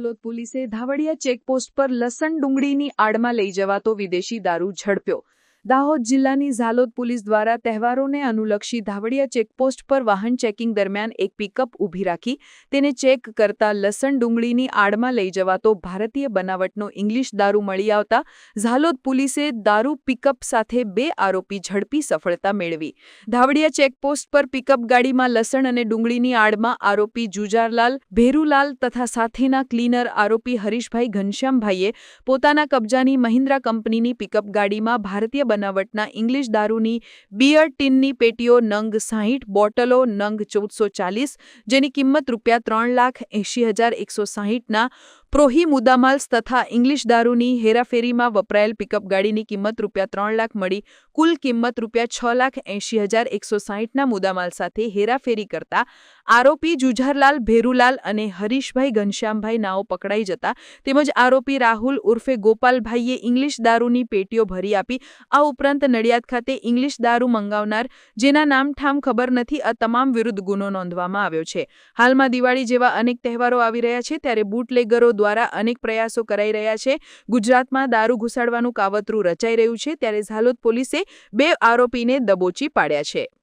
ઝાલોદ પોલીસે ધાવડિયા ચેકપોસ્ટ પર લસણ ડુંગળીની આડમાં લઈ જવાતો વિદેશી દારૂ ઝડપ્યો। દાહોદ જિલ્લાની ઝાલોદ પોલીસ દ્વારા તહેવારોને અનુલક્ષી ધાવડિયા ચેકપોસ્ટ પર વાહન ચેકિંગ દરમિયાન એક પિકઅપ ઊભી રાખી તેને ચેક કરતા લસણ ડુંગળીની આડમાં લઈ જવાતો ભારતીય બનાવટનો ઇંગ્લિશ દારૂ મળી આવતા ઝાલોદ પોલીસે દારૂ પિકઅપ સાથે 2 આરોપી ઝડપી સફળતા મેળવી। ધાવડિયા ચેકપોસ્ટ પર પિકઅપ ગાડીમાં લસણ અને ડુંગળીની આડમાં આરોપી જુજારલાલ ભેરુલાલ તથા સાથેના ક્લીનર આરોપી હરીશભાઈ ઘનશ્યામભાઈએ પોતાના કબજાની મહિન્દ્રા કંપનીની પિકઅપ ગાડીમાં ભારતીય બનાવટના ઇંગ્લિશ દારૂની બિયર ટીનની પેટીઓ નંગ 60 બોટલો નંગ 1440 જેની કિંમત ₹3,80,160ના પ્રોહી મુદ્દામાલ તથા ઇંગ્લિશ દારૂની હેરાફેરીમાં વપરાયેલ પિકઅપ ગાડીની કિંમત ₹3 લાખ મળી કુલ કિંમત ₹6,80,160ના મુદ્દામાલ સાથે હેરાફેરી કરતા આરોપી જુજારલાલ ભેરુલાલ અને હરીશભાઈ ઘનશ્યામભાઈ નાઓ પકડાઈ જતા તેમજ આરોપી રાહુલ ઉર્ફે ગોપાલભાઈએ ઇંગ્લિશ દારૂની પેટીઓ ભરી આપી। આ ઉપરાંત નડિયાદ ખાતે ઇંગ્લિશ દારૂ મંગાવનાર જેના નામ ઠામ ખબર નથી આ તમામ વિરુદ્ધ ગુનો નોંધવામાં આવ્યો છે। હાલમાં દિવાળી જેવા અનેક તહેવારો આવી રહ્યા છે ત્યારે બુટલેગરો દ્વારા અનેક પ્રયાસો કરાઈ રહ્યા છે। ગુજરાતમાં દારૂ ઘુસાડવાનું કાવતરું રચાઈ રહ્યું છે ત્યારે ઝાલોદ પોલીસે 2 આરોપીને દબોચી પાડ્યા છે।